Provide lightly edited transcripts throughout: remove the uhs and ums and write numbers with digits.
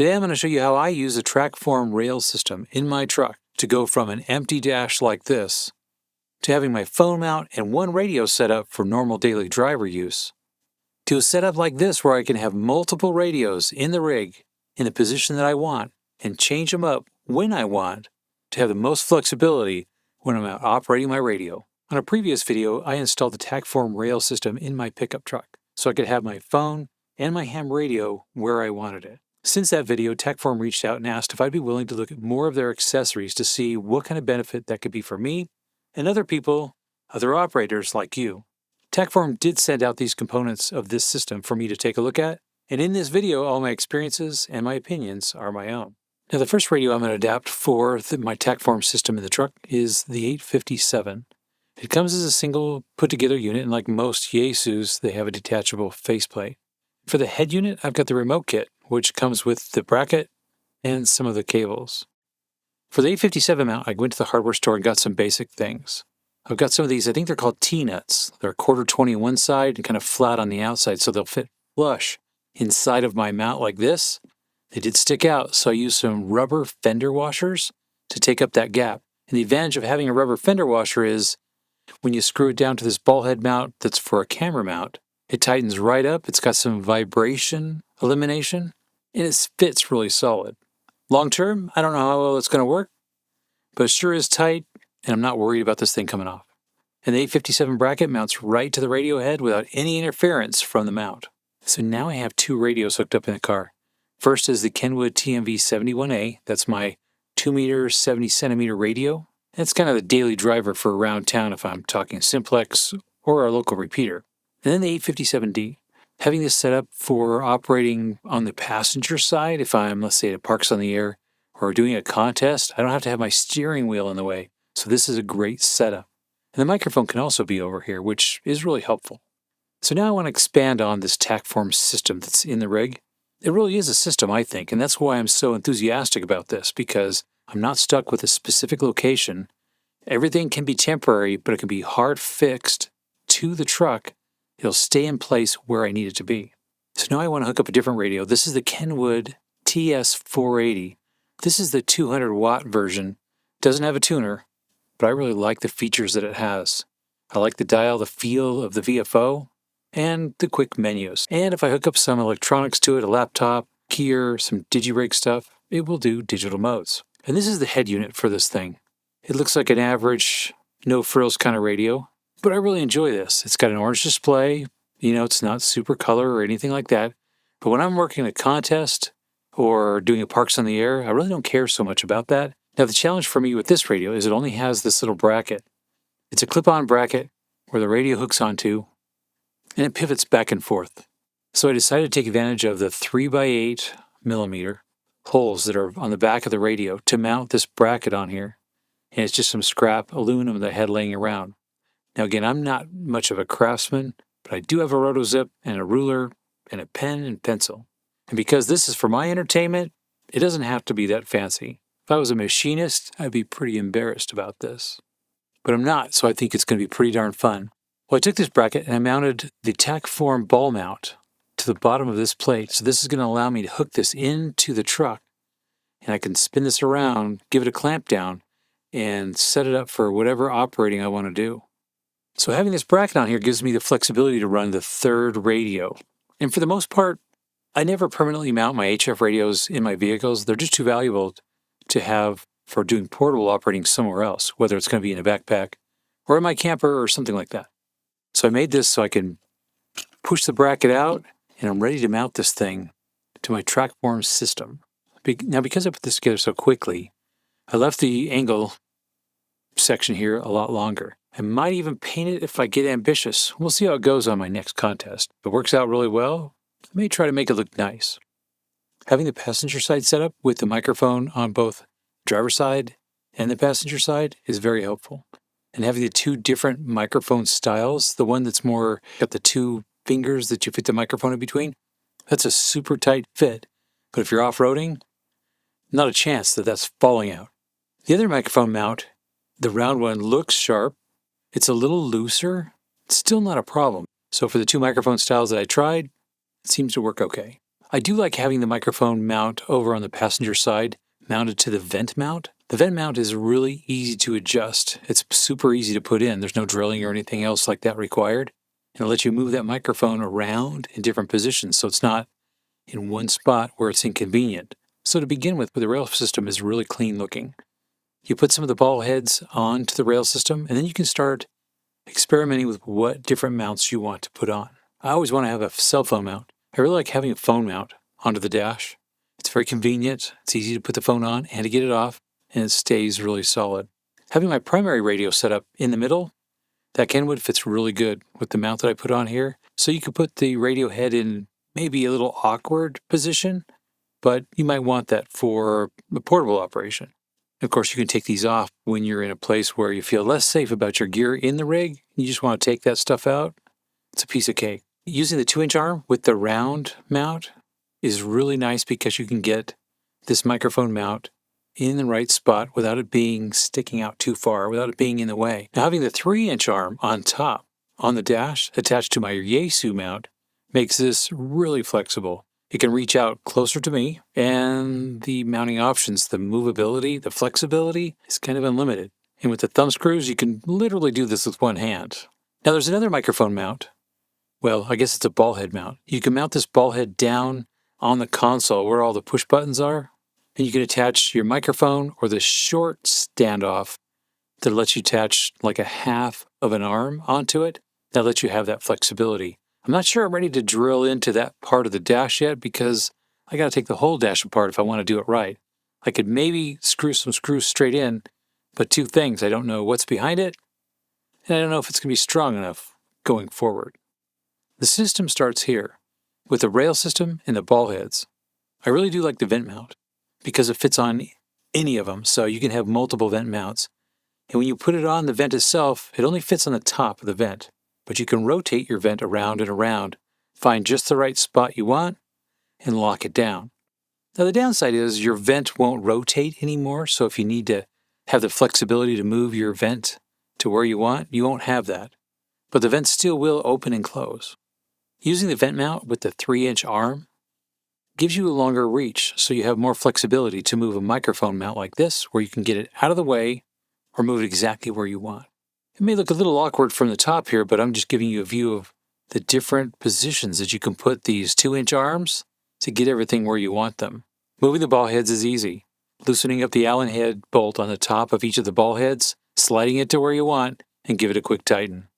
Today I'm going to show you how I use a Tackform rail system in my truck to go from an empty dash like this to having my phone mount and one radio set up for normal daily driver use, to a setup like this where I can have multiple radios in the rig in the position that I want and change them up when I want to have the most flexibility when I'm out operating my radio. On a previous video, I installed the Tackform rail system in my pickup truck so I could have my phone and my ham radio where I wanted it. Since that video, Tackform reached out and asked if I'd be willing to look at more of their accessories to see what kind of benefit that could be for me and other people, other operators like you. Tackform did send out these components of this system for me to take a look at, and in this video, all my experiences and my opinions are my own. Now, the first radio I'm going to adapt for my Tackform system in the truck is the 857. It comes as a single put-together unit, and like most Yaesus, they have a detachable faceplate. For the head unit, I've got the remote kit, which comes with the bracket and some of the cables. For the 857 mount, I went to the hardware store and got some basic things. I've got some of these, I think they're called T-nuts. They're 1/4 on one side and kind of flat on the outside, so they'll fit flush inside of my mount like this. They did stick out, so I used some rubber fender washers to take up that gap. And the advantage of having a rubber fender washer is when you screw it down to this ballhead mount that's for a camera mount, it tightens right up. It's got some vibration elimination, and it fits really solid. Long term, I don't know how well it's going to work, but it sure is tight, and I'm not worried about this thing coming off. And the 857 bracket mounts right to the radio head without any interference from the mount. So now I have two radios hooked up in the car. First is the Kenwood TMV71A. That's my 2-meter, 70-centimeter radio. That's kind of the daily driver for around town if I'm talking simplex or our local repeater. And then the 857D. Having this set up for operating on the passenger side, if I'm, let's say, at Parks on the Air or doing a contest, I don't have to have my steering wheel in the way. So this is a great setup. And the microphone can also be over here, which is really helpful. So now I want to expand on this Tackform system that's in the rig. It really is a system, I think, and that's why I'm so enthusiastic about this, because I'm not stuck with a specific location. Everything can be temporary, but it can be hard fixed to the truck. It'll stay in place where I need it to be. So now I want to hook up a different radio. This is the Kenwood TS480. This is the 200-watt version. Doesn't have a tuner, but I really like the features that it has. I like the dial, the feel of the VFO, and the quick menus. And if I hook up some electronics to it, a laptop, keyer, some digi-rig stuff, it will do digital modes. And this is the head unit for this thing. It looks like an average, no-frills kind of radio, but I really enjoy this. It's got an orange display. It's not super color or anything like that. But when I'm working a contest or doing a Parks on the Air, I really don't care so much about that. Now, the challenge for me with this radio is it only has this little bracket. It's a clip-on bracket where the radio hooks onto, and it pivots back and forth. So I decided to take advantage of the 3x8 millimeter holes that are on the back of the radio to mount this bracket on here. And it's just some scrap aluminum that I had laying around. Now again, I'm not much of a craftsman, but I do have a rotozip and a ruler and a pen and pencil. And because this is for my entertainment, it doesn't have to be that fancy. If I was a machinist, I'd be pretty embarrassed about this. But I'm not, so I think it's going to be pretty darn fun. Well, I took this bracket and I mounted the TAC Form ball mount to the bottom of this plate. So this is going to allow me to hook this into the truck. And I can spin this around, give it a clamp down, and set it up for whatever operating I want to do. So having this bracket on here gives me the flexibility to run the third radio. And for the most part, I never permanently mount my HF radios in my vehicles. They're just too valuable to have for doing portable operating somewhere else, whether it's going to be in a backpack or in my camper or something like that. So I made this so I can push the bracket out, and I'm ready to mount this thing to my Tackform system. Now, because I put this together so quickly, I left the angle section here a lot longer. I might even paint it if I get ambitious. We'll see how it goes on my next contest. If it works out really well, I may try to make it look nice. Having the passenger side set up with the microphone on both driver's side and the passenger side is very helpful. And having the two different microphone styles, the one that's more got the two fingers that you fit the microphone in between, that's a super tight fit. But if you're off-roading, not a chance that that's falling out. The other microphone mount, the round one, looks sharp. It's a little looser. It's still not a problem. So for the two microphone styles that I tried, it seems to work okay. I do like having the microphone mount over on the passenger side, mounted to the vent mount. The vent mount is really easy to adjust. It's super easy to put in. There's no drilling or anything else like that required. And it'll let you move that microphone around in different positions, so it's not in one spot where it's inconvenient. So to begin with, the rail system is really clean looking. You put some of the ball heads onto the rail system, and then you can start experimenting with what different mounts you want to put on. I always want to have a cell phone mount. I really like having a phone mount onto the dash. It's very convenient. It's easy to put the phone on and to get it off, and it stays really solid. Having my primary radio set up in the middle, that Kenwood fits really good with the mount that I put on here. So you could put the radio head in maybe a little awkward position, but you might want that for a portable operation. Of course, you can take these off when you're in a place where you feel less safe about your gear in the rig. You just want to take that stuff out. It's a piece of cake. Using the 2-inch arm with the round mount is really nice because you can get this microphone mount in the right spot without it being sticking out too far, without it being in the way. Now, having the 3-inch arm on top on the dash attached to my Yaesu mount makes this really flexible. It can reach out closer to me, and the mounting options, the movability, the flexibility is kind of unlimited. And with the thumb screws, you can literally do this with one hand. Now, there's another microphone mount. Well, I guess it's a ball head mount. You can mount this ball head down on the console where all the push buttons are, and you can attach your microphone or the short standoff that lets you attach like a half of an arm onto it. That lets you have that flexibility. I'm not sure I'm ready to drill into that part of the dash yet because I got to take the whole dash apart if I want to do it right. I could maybe screw some screws straight in, but two things. I don't know what's behind it, and I don't know if it's going to be strong enough going forward. The system starts here with the rail system and the ball heads. I really do like the vent mount because it fits on any of them, so you can have multiple vent mounts. And when you put it on the vent itself, it only fits on the top of the vent. But you can rotate your vent around and around, find just the right spot you want, and lock it down. Now the downside is your vent won't rotate anymore, so if you need to have the flexibility to move your vent to where you want, you won't have that. But the vent still will open and close. Using the vent mount with the 3-inch arm gives you a longer reach, so you have more flexibility to move a microphone mount like this, where you can get it out of the way or move it exactly where you want. It may look a little awkward from the top here, but I'm just giving you a view of the different positions that you can put these 2-inch arms to get everything where you want them. Moving the ball heads is easy. Loosening up the Allen head bolt on the top of each of the ball heads, sliding it to where you want, and give it a quick tighten.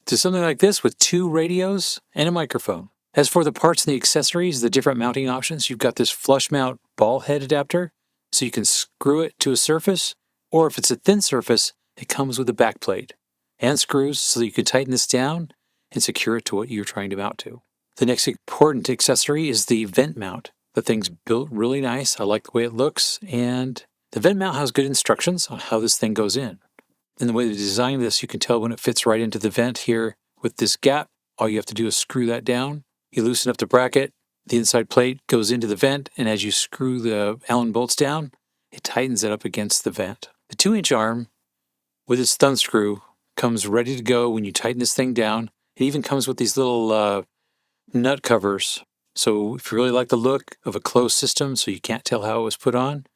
To something like this with 2 radios and a microphone. As for the parts and the accessories, the different mounting options, you've got this flush mount ball head adapter, so you can screw it to a surface, or if it's a thin surface, it comes with a back plate and screws so you can tighten this down and secure it to what you're trying to mount to. The next important accessory is the vent mount. The thing's built really nice. I like the way it looks, and the vent mount has good instructions on how this thing goes in. And the way they designed this, you can tell when it fits right into the vent here with this gap. All you have to do is screw that down. You loosen up the bracket, the inside plate goes into the vent, and as you screw the Allen bolts down, it tightens it up against the vent. The 2-inch arm with its thumb screw comes ready to go when you tighten this thing down. It even comes with these little nut covers. So if you really like the look of a closed system so you can't tell how it was put on,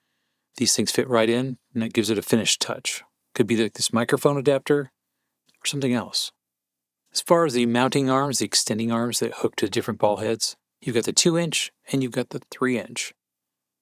these things fit right in, and it gives it a finished touch. Could be like this microphone adapter or something else. As far as the mounting arms, the extending arms that hook to different ball heads, you've got the 2-inch and you've got the 3-inch.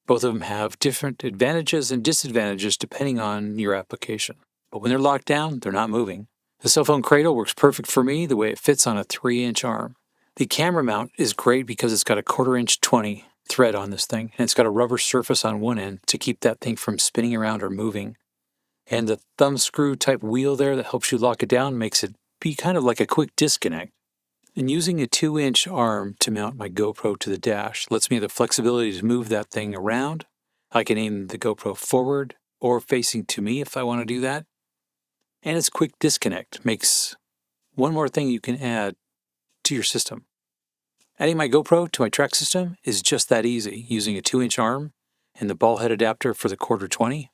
Both of them have different advantages and disadvantages depending on your application. But when they're locked down, they're not moving. The cell phone cradle works perfect for me the way it fits on a 3-inch arm. The camera mount is great because it's got a 1/4-inch 20 thread on this thing, and it's got a rubber surface on one end to keep that thing from spinning around or moving. And the thumb screw type wheel there that helps you lock it down makes it be kind of like a quick disconnect. And using a 2-inch arm to mount my GoPro to the dash lets me have the flexibility to move that thing around. I can aim the GoPro forward or facing to me if I want to do that. And its quick disconnect makes one more thing you can add to your system. Adding my GoPro to my track system is just that easy using a 2-inch arm and the ball head adapter for the 1/4-20.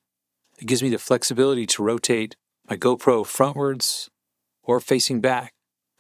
It gives me the flexibility to rotate my GoPro frontwards or facing back.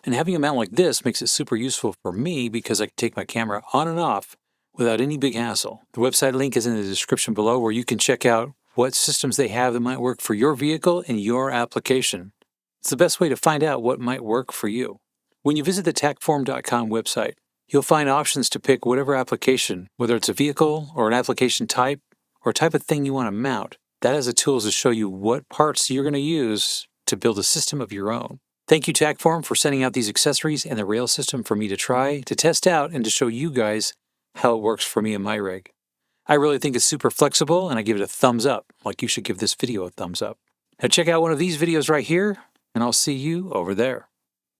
And having a mount like this makes it super useful for me because I can take my camera on and off without any big hassle. The website link is in the description below where you can check out what systems they have that might work for your vehicle and your application. It's the best way to find out what might work for you. When you visit the Tackform.com website, you'll find options to pick whatever application, whether it's a vehicle or an application type or a type of thing you want to mount. That has the tools to show you what parts you're going to use to build a system of your own. Thank you, Tackform, for sending out these accessories and the rail system for me to try, to test out, and to show you guys how it works for me and my rig. I really think it's super flexible, and I give it a thumbs up, like you should give this video a thumbs up. Now check out one of these videos right here, and I'll see you over there.